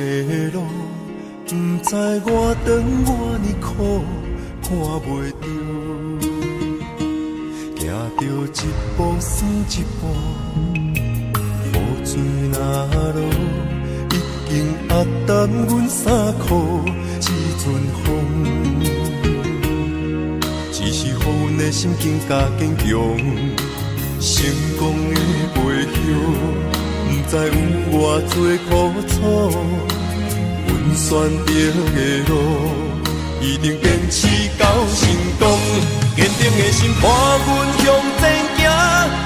的路，不知我长偌呢苦，看袂着，行着一步算一步，雨水若落，已经压淡阮衫裤，一阵风，只是予阮的心更加坚强，成功的背后。不知有偌多苦楚，阮选择的路，一定坚持到成功。坚定的心伴阮向前行，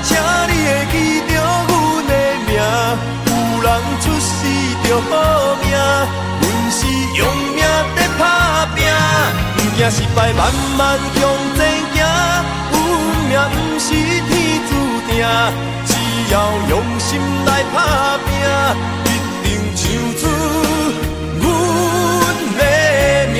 请你会记着阮的名。有人出世着好命，阮是用命在打拼，不惊失败，慢慢向前行。运命不是天注定。只要用心来打拼，一定唱出阮的名。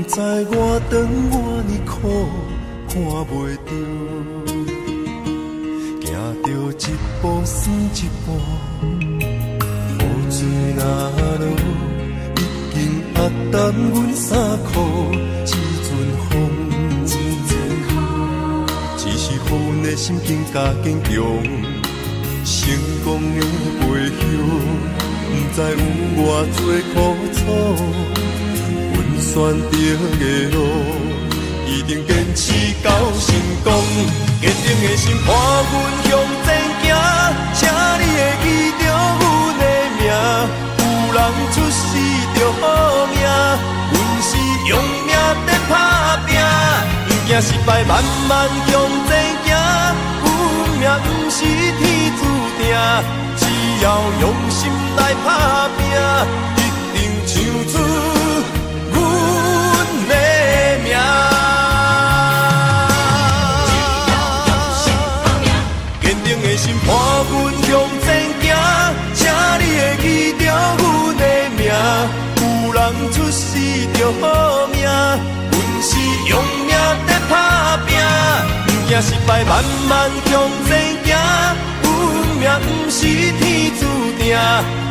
知我长偌呢苦，看袂着，行着一步算一步，雨水若落，已经压淡阮衫裤，一阵风，只是予阮的心更加坚强，成功的背后，不知有偌多苦楚。选择的路，一定坚持到成功。坚定的心伴阮向前行，请你会记着阮的名。有人出世着好命，阮是用命在打拼，不惊失败，慢慢向前行。运命不是天注定，只要用心来打拼，一定唱出阮的名。坚定的心伴阮向前行，请你会记着阮的名。有人出世着好命，阮是用命在打拼，不惊失败，慢慢向前行。运命不是天注定，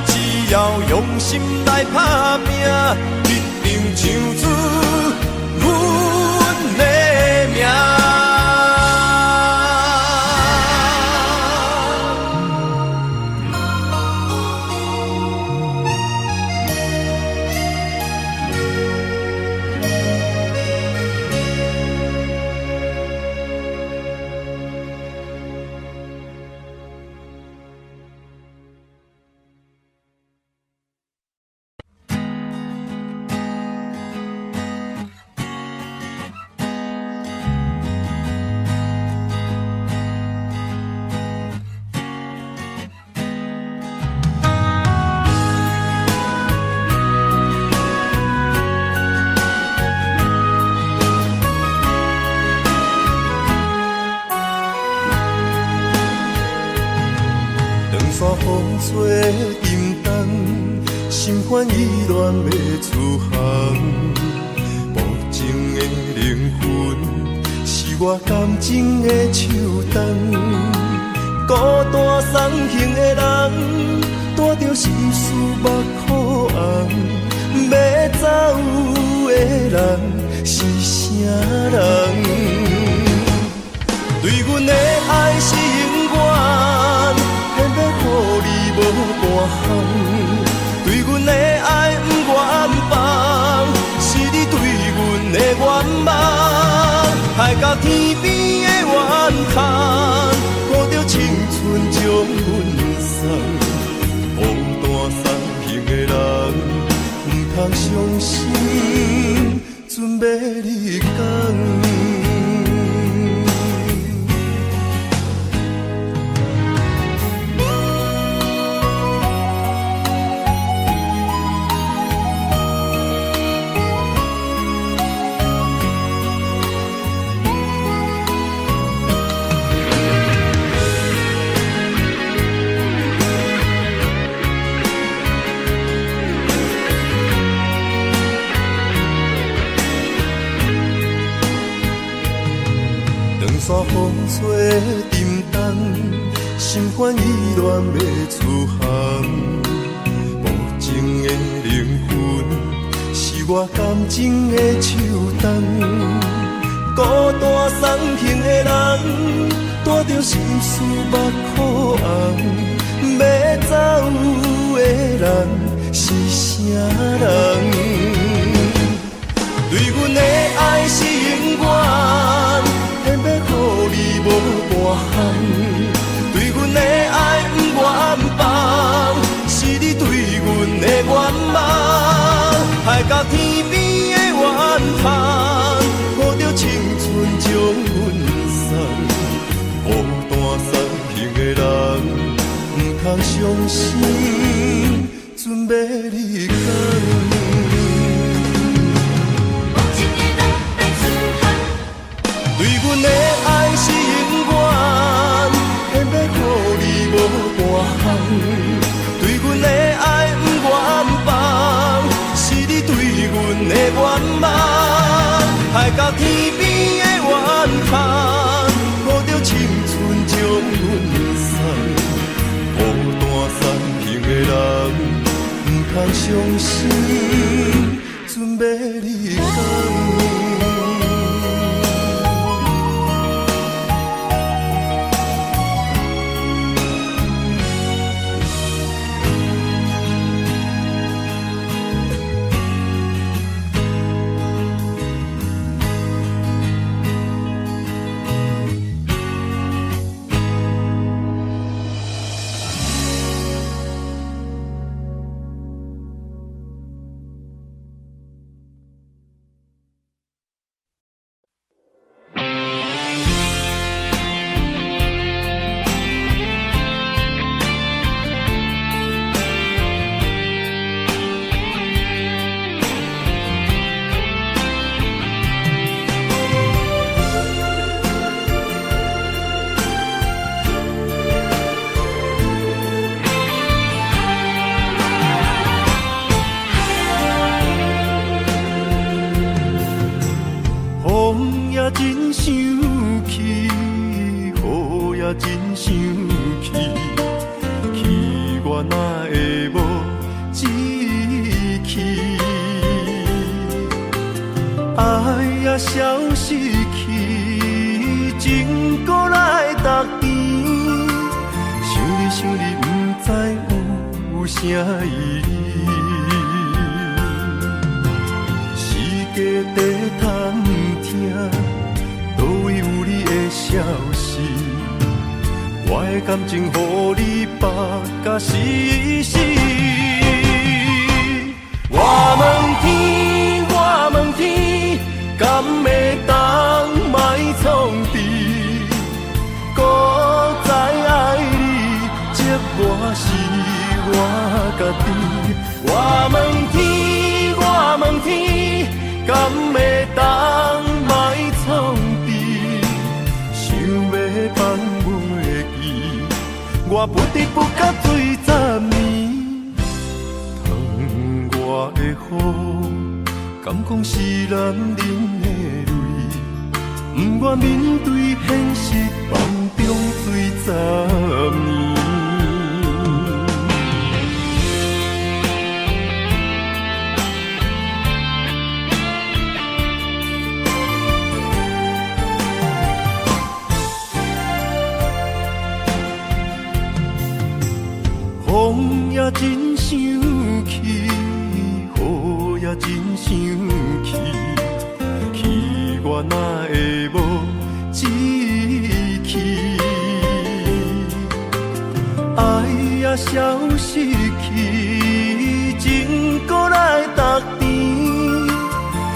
只要用心来打拼，一定唱出阮的名。风吹沉重，心烦意乱要出航。无情的灵魂，是我感情的手重。孤单送行的人，带着心事目眶红。要走的人是啥人？对阮的爱是永远。偏要予你无半项，对阮的爱不愿放，是你对阮的愿望。海角天边的怨叹，顾着青春将阮送。孤单送行的人，不通伤心，准备离港。做沉重，心烦意乱要出航。无情的灵魂，是我感情的手动。孤单送行的人，带着心事目眶红。要走的人是啥人？对阮的爱是永远，偏要予你无半项。对阮的爱不愿放，是你对阮的愿望。海角天边的怨叹，抱着青春将阮送。孤单送行的人，不通伤心，准要离开。对阮的爱是永远，偏要予你无半项。对阮的爱不愿放，是你对阮的愿望。海角天边的怨叹，抱着青春将阮送。孤单送行的人，不通伤心，准要离开。真生气，雨也真生气，气我哪会无志气？爱也消失去，情搁来逐甜。想你想你，不知有啥意义。世界在探听。倒位有你的消息？我的感情，予你绑甲死死。我问天，我问天，敢会当莫创治？搁再爱你，这我是我家己。我问天，我问天，敢会当莫创治？放袂记，我不得不甲醉10年。疼我的雨，敢讲是男人的泪？不愿面对现实，梦中醉10年。风也真生气，雨也真生气，气我哪会无志气？爱也消失去，情搁来逐甜。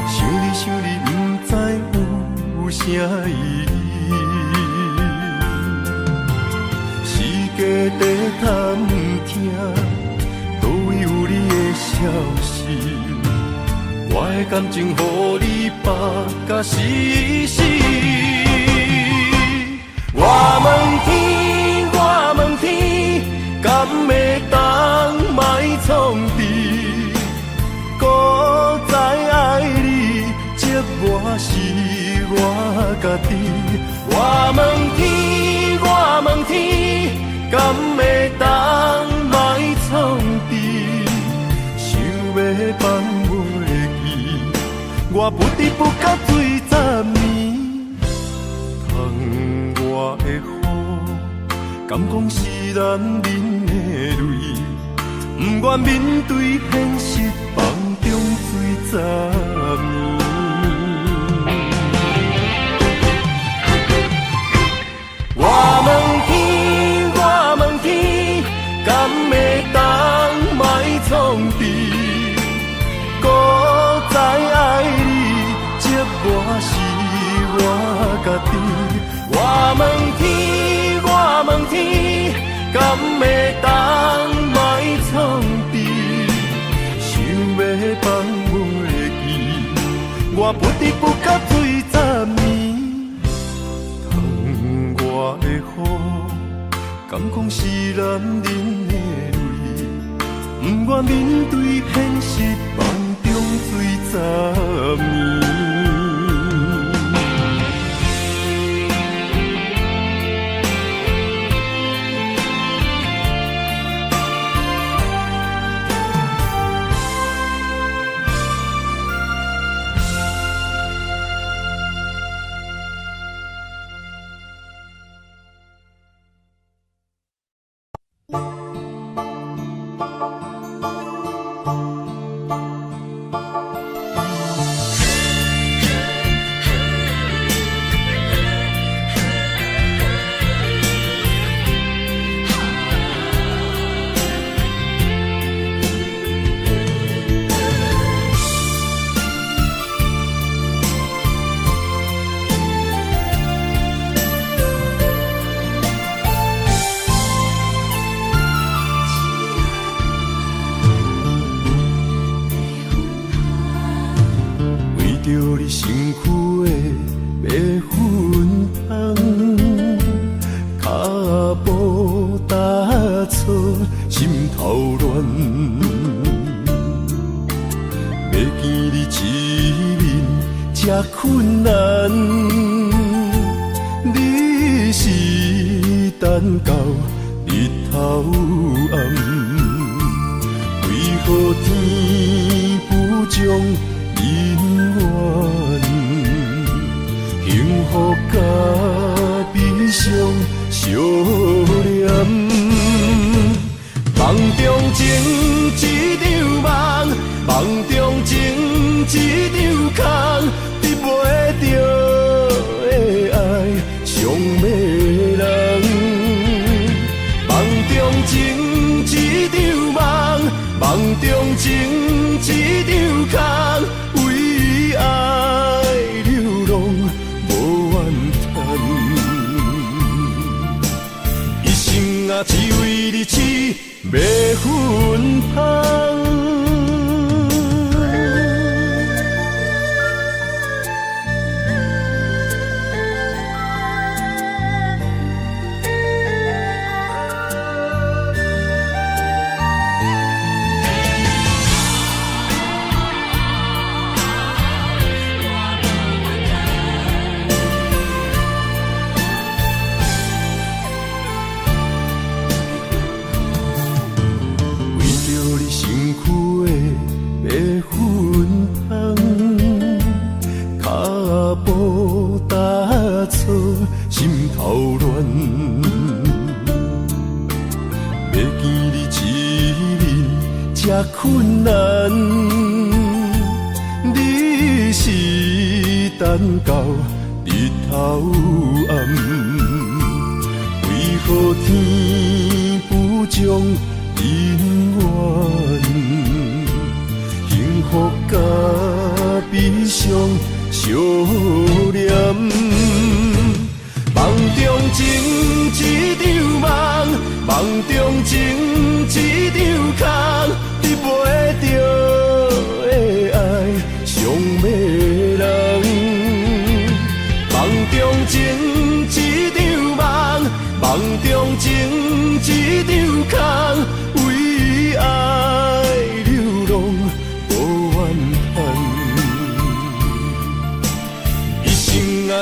想你想你，不知有啥意义？世界在探听，倒位有你的消息？我的感情，予你绑甲死死。我问天，我问天，敢会当莫创治？搁再爱你，这我是我家己。我问天，我问天，敢会当卖创治？想要放袂记，我不得不甲水10年。窗外的雨，敢讲是男人的泪？不愿面对现实，放中水10年。我问天，我问天，敢会当卖创治？古早爱你，这我是我家己。我问天，我问天，敢会当卖创治？想要放袂记，我不得不甲水10年。窗外的雨，敢讲是男人的泪？不愿面对现实，放中水10年。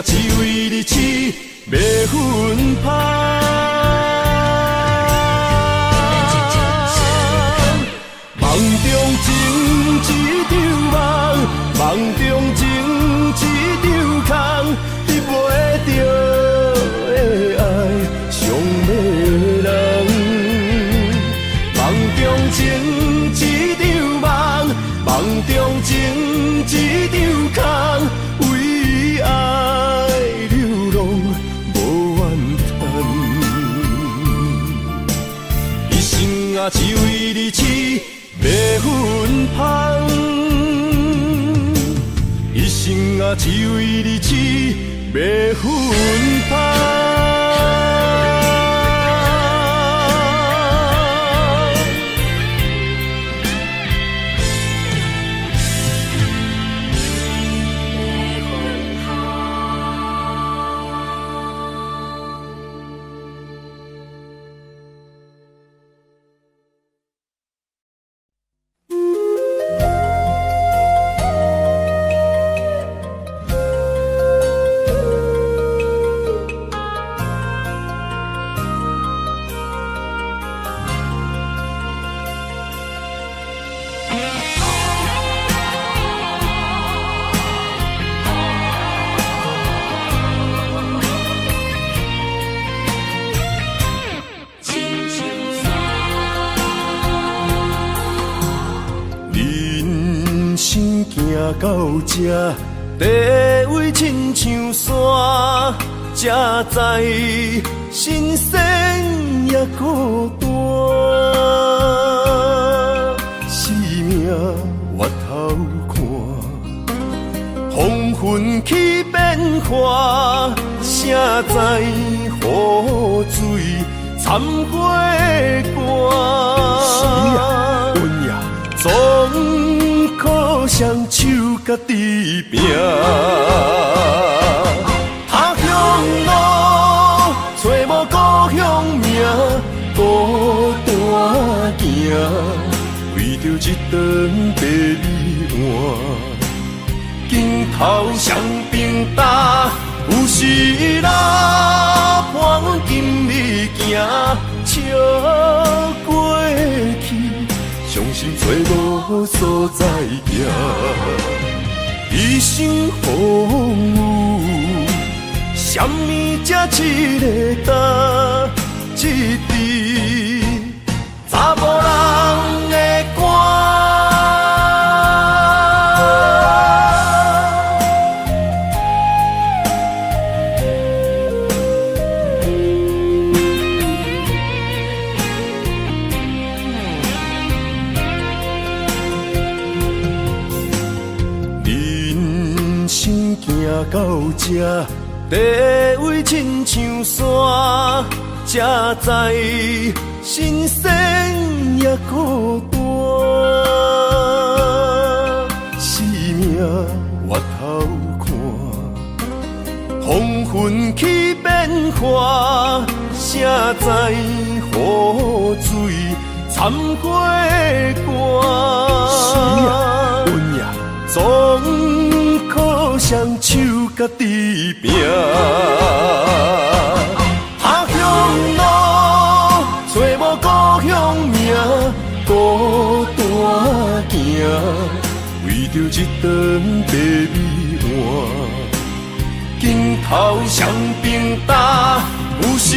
只为你痴，一场空，为爱流浪无怨叹。一生啊，只为你痴，袂分芳。一生啊，只为你痴，袂分芳。行到这，地位亲像山，才知新鲜也孤单。生命越头看，风云起变化，谁知雨水掺花寒。是啊，阮呀，总靠双手家己拼。他乡路，找无故乡名，孤单行，为着一顿白米碗。镜头双边搭，有时啦，伴阮今日行，笑过去。伤心找无所在行，一生风雨，什么才一个答一字，查某人的歌。行到这，地位亲像山，才知新鲜也孤单。生命越头看，风云起变化，谁知雨水掺花寒。是啊，阮呀，总靠双手家己拼。他乡路，找无故乡名，孤单行，为着一顿白米碗。镜头双边搭，有时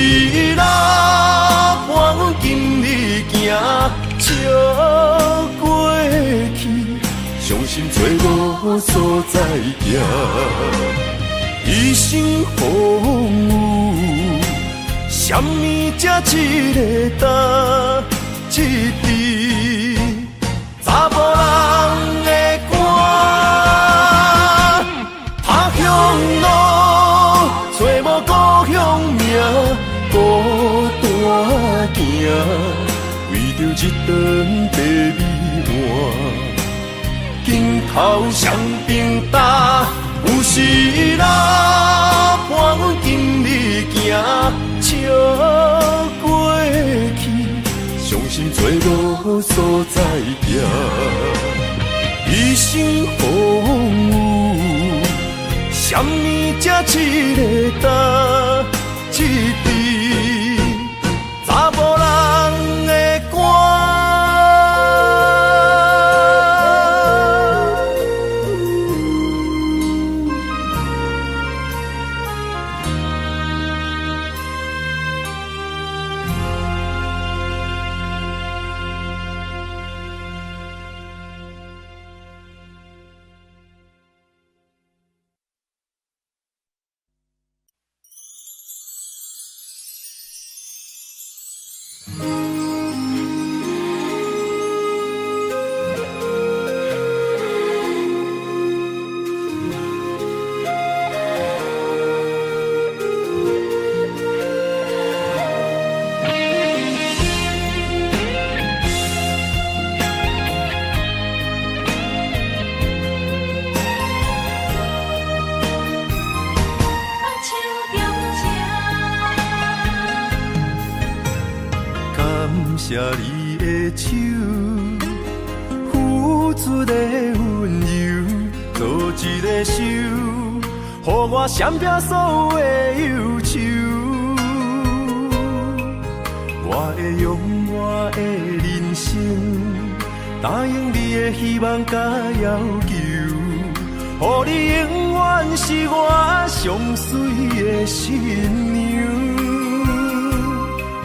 啦，伴阮今日行，笑过去。伤心找无所在行，一生风雨，什么才一个答一字，查某人的歌。他乡路，找无故乡名，孤单行，为着一顿白米碗。镜头双边搭，有时啦，伴阮今日行，笑过去。伤心找无所在行，一生风雨，什么才一个答一字，查某人的歌。你的手，付出的温柔，做一个手，予我闪避所有的忧愁。我会用我的人生，答应你的希望甲要求，予你永远是我上水的新娘。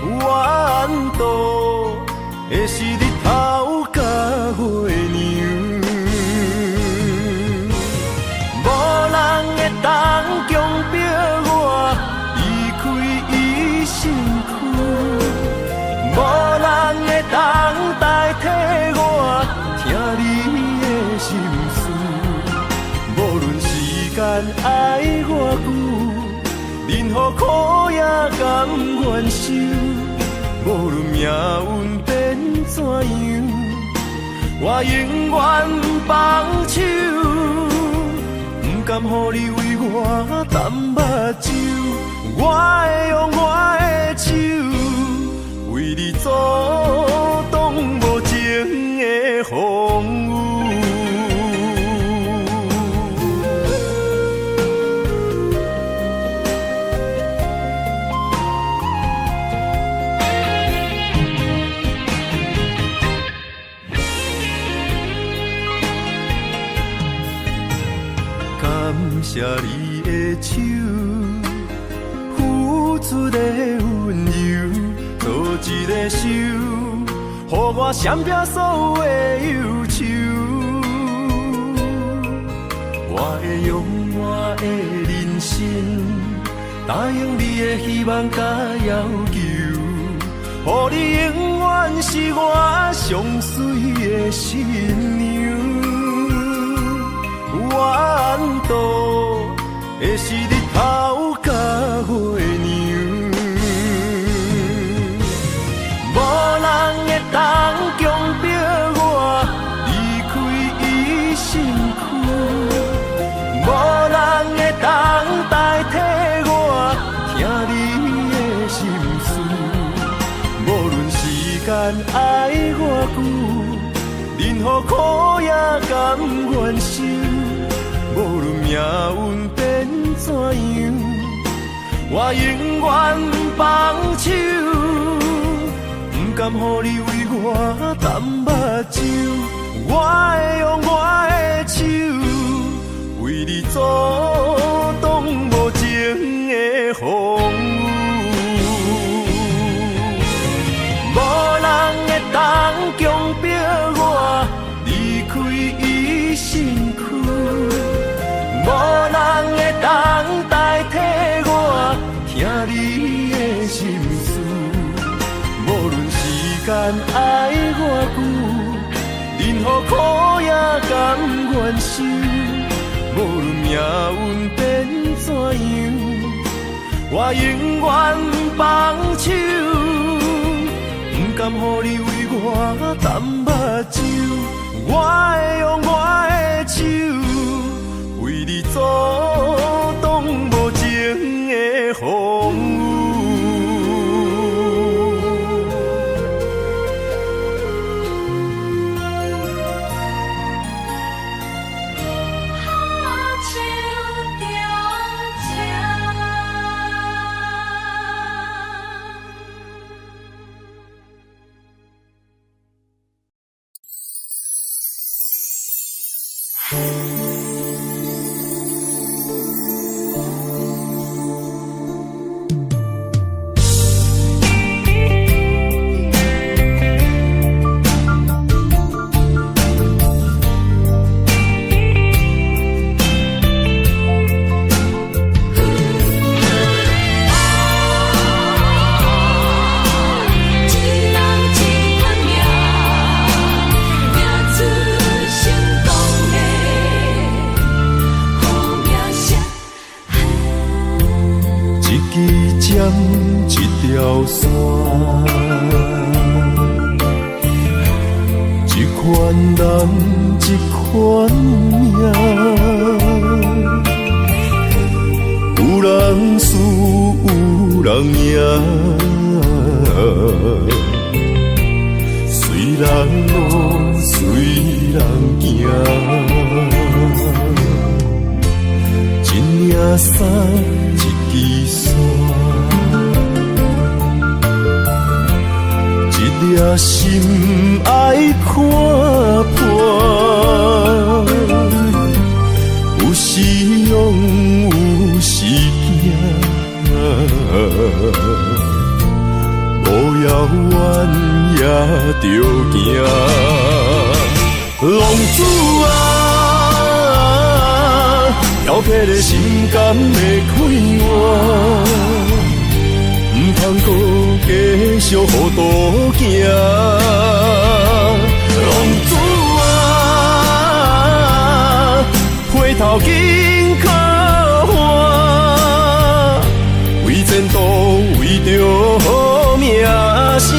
缘途会是日头甲月亮，无人会当强迫我离开伊身躯，无人会当代替我听你的心事。无论时间爱我久，任何苦也甘愿受。无论命运变怎样，我永远放手，不甘予你为我淡目睭。我会用我的手，为你阻挡无情的风雨。感谢你的手，付出的温柔，做一个手，予我闪避所有的忧愁。我会用我的人生，答应你的希望甲要求，予你永远是我上水的新娘。缘途会是日头甲月亮，无人会当强迫我离开伊身躯，无人会当代替我听你的心事。无论时间爱我久，任何苦也甘愿受。无论命运变怎样，我永远放手，不甘予你为我淡目睭。我会用我的手，为你阻挡无情的风雨。无人会当强迫我离开伊身躯，无人会当代替我听你的心事。无论时间爱我久，任何苦也甘愿受。无论命运变怎样，我永远放手，不甘予你为我淡目睭。我会用我的手，为你阻挡无情的风雨。一条线，一款人，一款命，有人输，有人赢。人路随人行，一领衫，一支线，一粒心爱看破，有时勇，有时惊。路遥远也着行，浪子啊，挑剔的心肝要开换，唔通搁继续糊涂行。浪子啊，回头紧靠岸，为前途为着名声。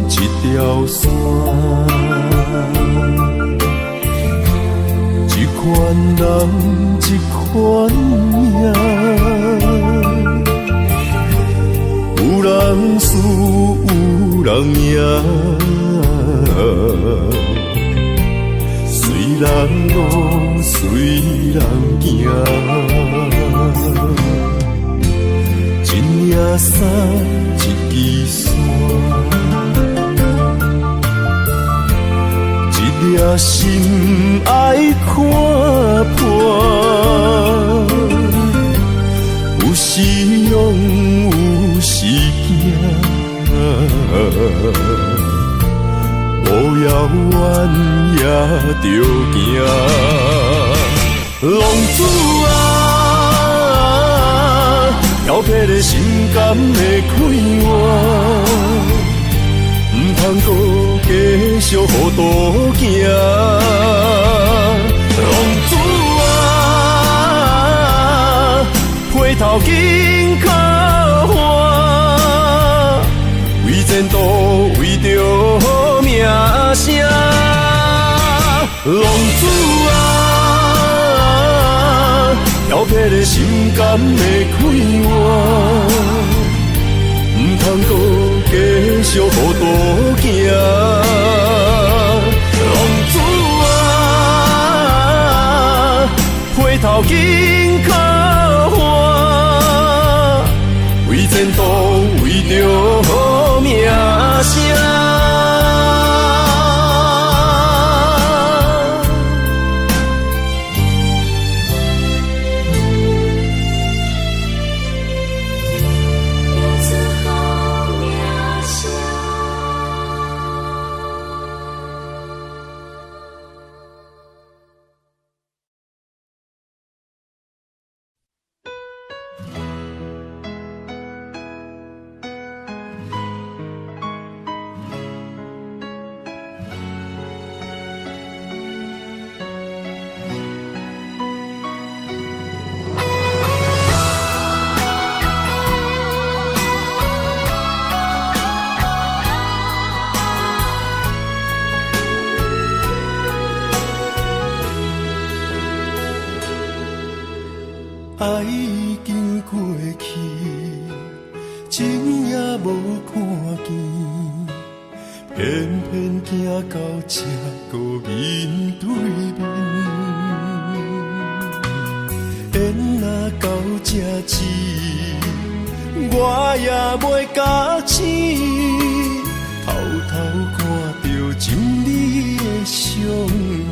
一条线，一款人，一款命，有人输，有人赢，随人路，随人行，一领衫，一支线。一粒心爱看破，有时勇，有时惊，路遥远也着行。浪子啊，挑剔的心肝要开换，唔通搁继续糊涂行。浪子啊，回头紧靠岸，为前途为着名声。浪子啊，挑剔的心肝要开换，唔通搁继续糊涂行。浪子啊，回头紧靠岸，为前途为着名声。爱已经过去，情也无看见，偏偏行到这个面对面。缘若到这时，我也袂假死，偷偷看到情你的相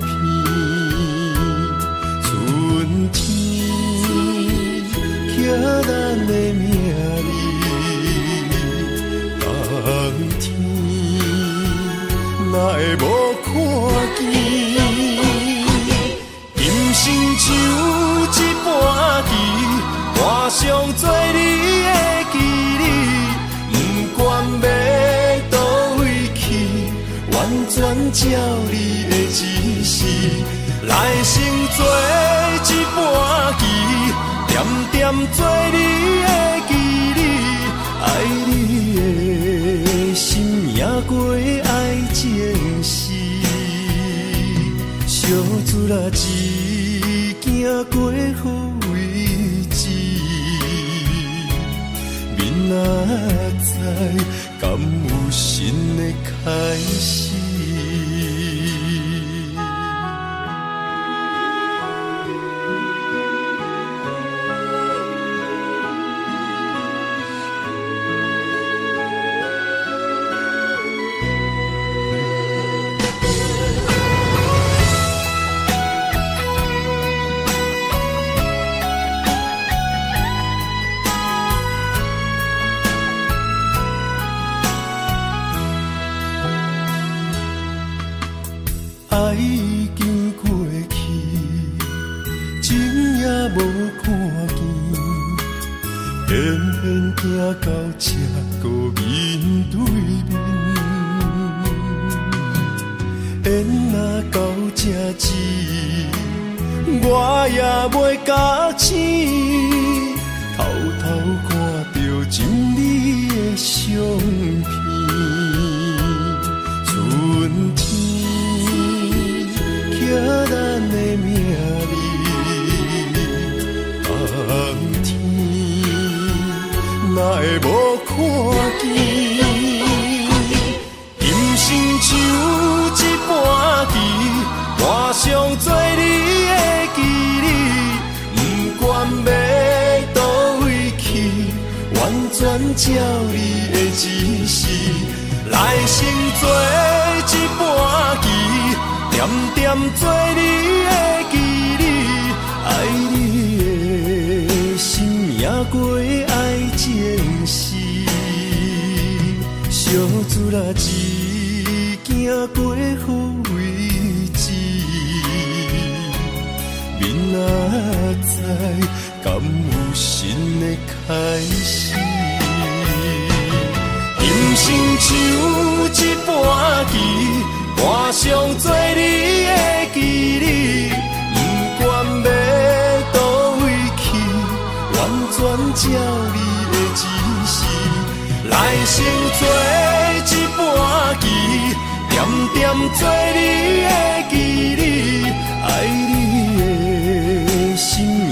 片，春天。寄咱的名字，冬天哪会无看见？今生像一盘想做你的记忆，不管要倒位去，完全照你的指示，来生做一盘棋，点点做你的记忆，爱你的心也过爱情诗，小船啊一行过好位置，明仔载敢有新的开始？爱已经过去，情也无看见，偏偏行到这个面对面。缘若到这止，我也袂甲醒，偷偷看到情侣的相片，春天。咱的名字，冬天哪会无看见？人生像一盘棋，我想做你的记忆，不管要倒位去，完全照你的指示，来生做一盘棋。点点做你的记忆，爱你的心也过爱情诗，小船啊一行过好位置，明仔载敢有新的开始？人生像一盘棋。我想做你的记忆，不管要倒位去，完全照你的指示，来生做一盘棋，点点做你的记忆，爱你的心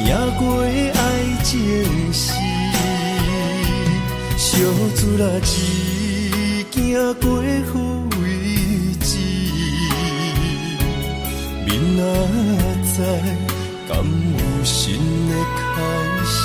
也过爱情诗，小船啊一行过好。明仔载敢有新的开始？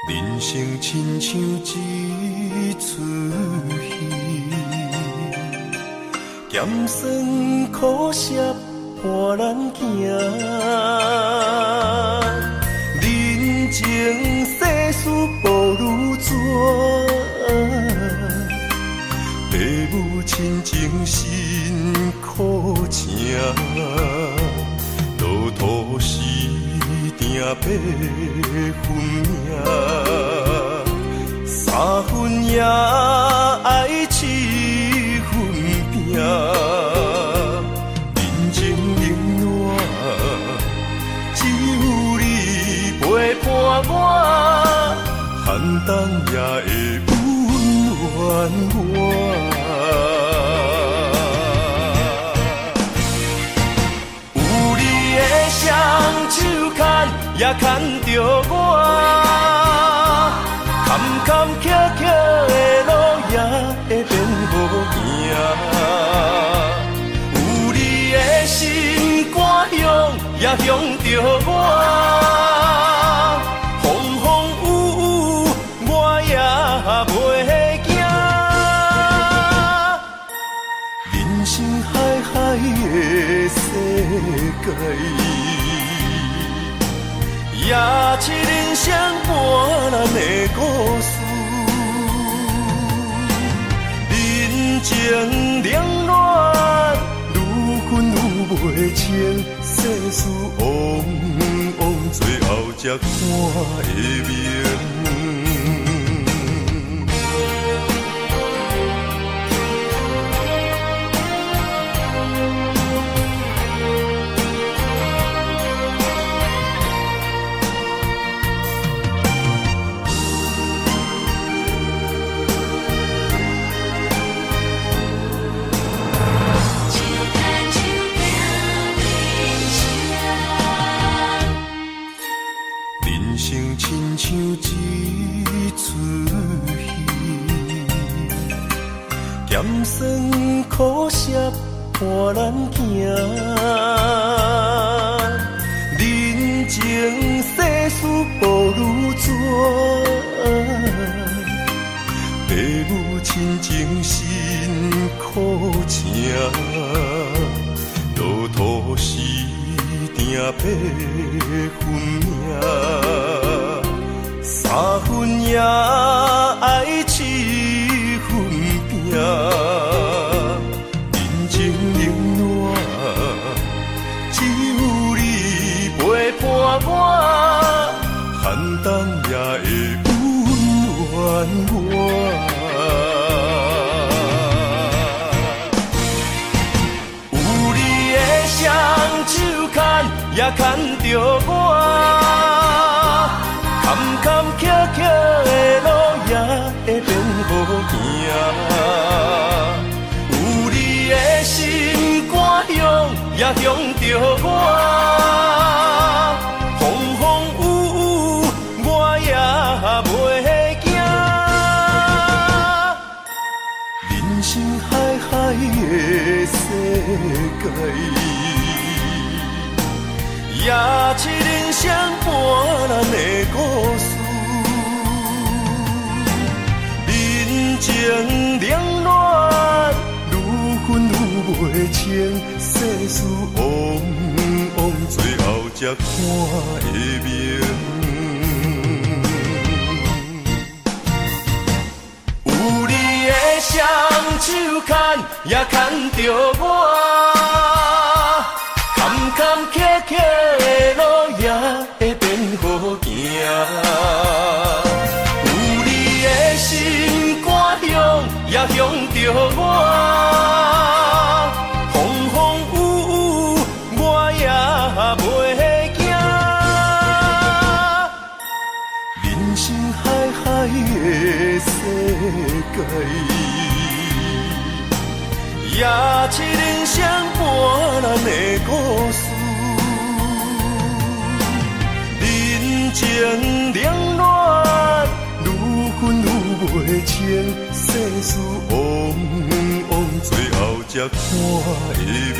人生亲像一出戏，咸酸苦涩伴咱行，人情世事无如纸，父母亲情辛苦情，路途时定八分命，三分也爱七分拼，人情冷暖，只有你陪伴我，寒冬也会温暖我。有你的双也牵着我，坎坎坷坷的路也会变好行。有你的心肝乡，也乡着我。风风雨雨，我也袂惊。人生海海的世界。也是人生半难的故事，人情冷暖，愈分愈袂清，世事往往最后才看会明。亲像一出戏，咸酸苦涩伴咱行。人情世事无如纸，父母亲情辛苦请，路途时定八分命。三分也爱七分拼，人情冷暖，只有你陪伴我，寒冬也会温暖我。有你的双手牵，也牵着我。坎坎坷坷的路也会变好行，有你的心肝乡，也乡着我。风风雨雨，我也袂惊。人生海海的世界。也是人生半难的故事，人情冷暖，愈分愈袂清，世事往往最后才看会明。有你的双手牵，也牵着我。坎坎坷坷的路也会变好行，有你的心肝乡，也乡着我。风风雨雨，我也袂惊。人生海海的世界。也是人生半难的故事，人情冷暖，愈分愈袂清，世事往往最后才看会明。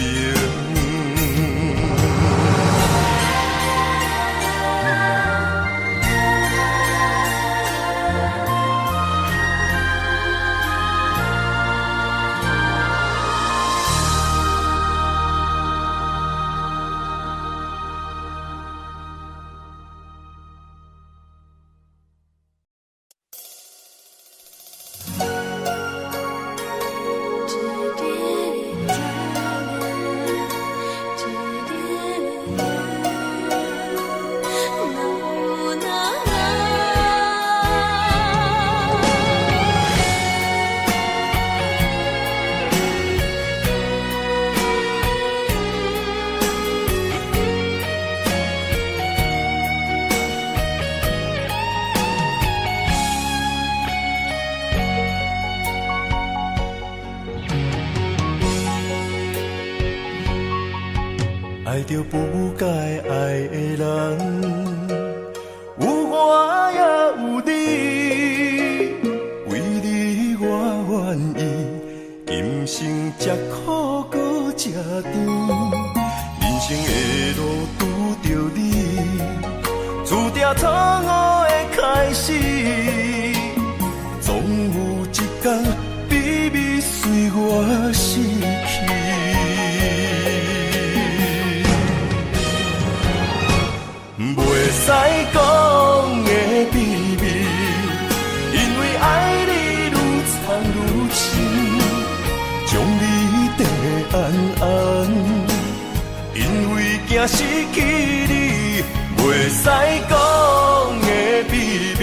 爱着不该爱的人，生这苦搁这甜，人生的路拄着你，注定错误的开始，总有一天秘密随我逝去。袂使讲的秘密，因为爱你愈藏愈深，将你地安安，因为惊失去你。袂使讲的秘密，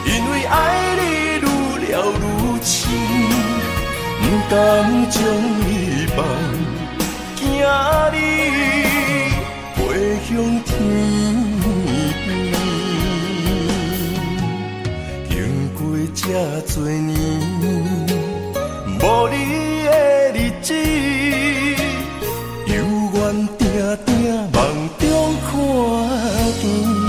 因为爱你愈了愈深，不甘将你放，惊你飞向天边。经过这多年，无你的日子，犹原定定梦中看见你。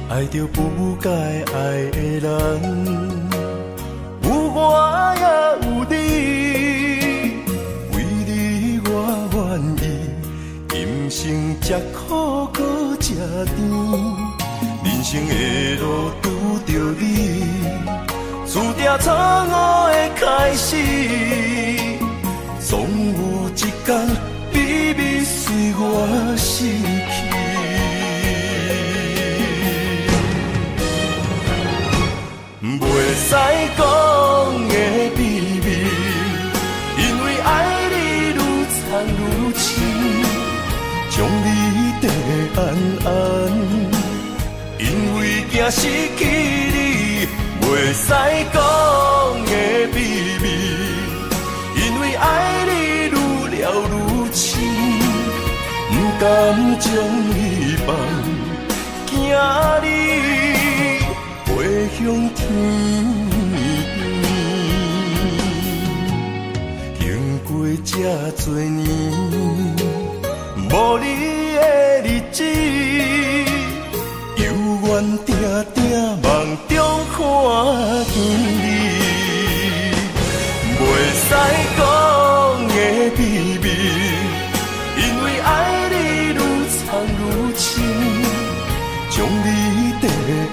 爱着不该爱的人，有我也有你，为你我愿意，今生这苦搁这甜，人生的路拄着你，注定错误的开始，总有一天秘密随我逝去。袂使讲的秘密，因为爱你愈藏愈深，将你地安安，因为惊失去你。袂使讲的秘密，因为爱你愈了愈深，不甘将你放，惊你飞向天边。经过这多年，无你的日子，犹原定定梦中看见你。袂使讲的秘密，因为爱你愈藏愈深，将你地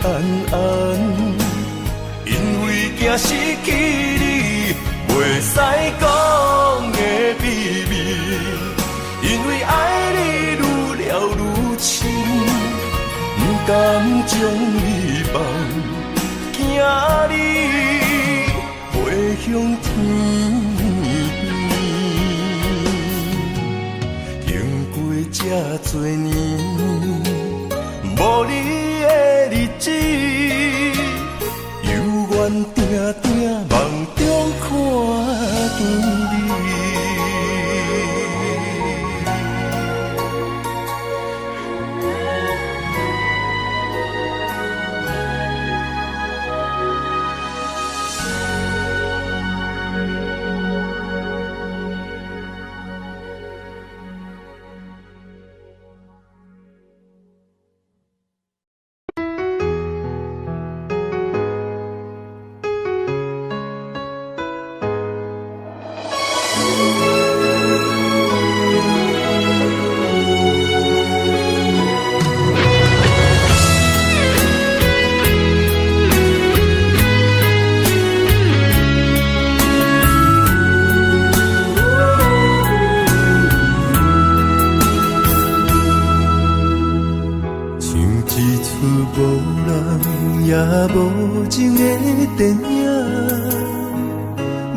安安，因为惊失去你。袂使讲的秘密，因为爱你愈了愈深，不甘将你放，惊你飞向天边。经过这多年，无你的日子，犹原定定梦中看见你。无情的电影，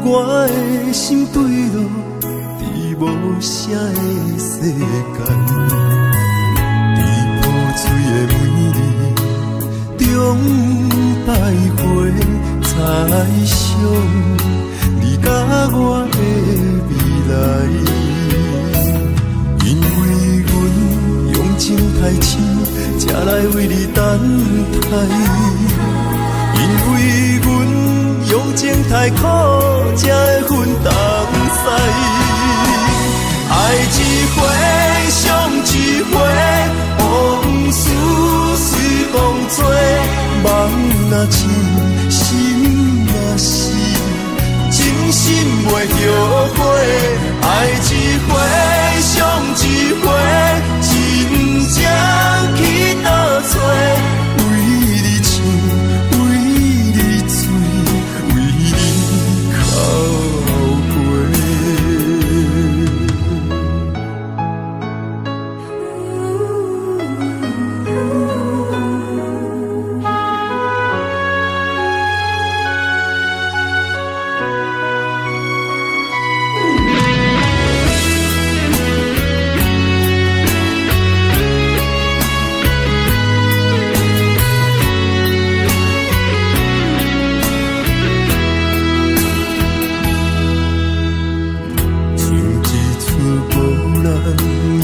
我的心坠落伫无声的世间，在破碎的美丽中徘徊猜想，甲我的未来。因为阮用情太深，才来为你等待。因为阮用情太苦，才会分东西。爱一回，伤一回，往事随风做。梦若醒，心若死，真心袂后悔。爱一回，伤一回，真正去倒找。为你唱，为你醉，为你哭过。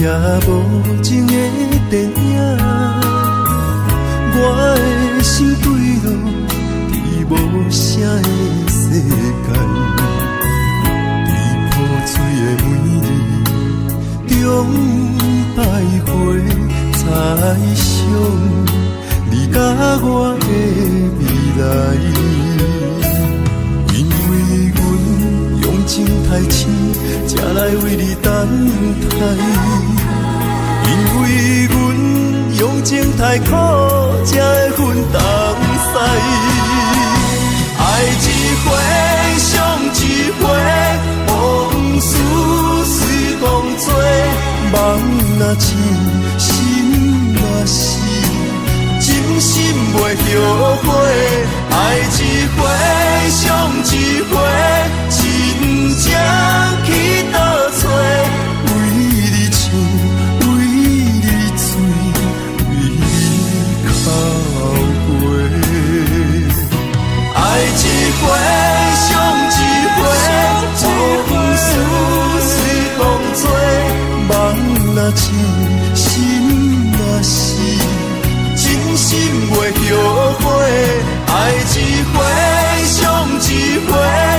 也无情的电影，我的心坠落伫无声的世界，伫破碎的每日中徘徊，猜想你甲我的未来。因为阮用情太深，才来为你等待。因为阮用情太苦，才会分东西。爱一回，伤一回，往事随风做。梦若醒，心若死，真心袂后悔。爱一回，伤一回，真正去倒找。为你唱，为你醉，为你哭过。爱一回，伤一回，往事随风做。梦若醒，心若死，真心袂后悔。爱一回，伤一回。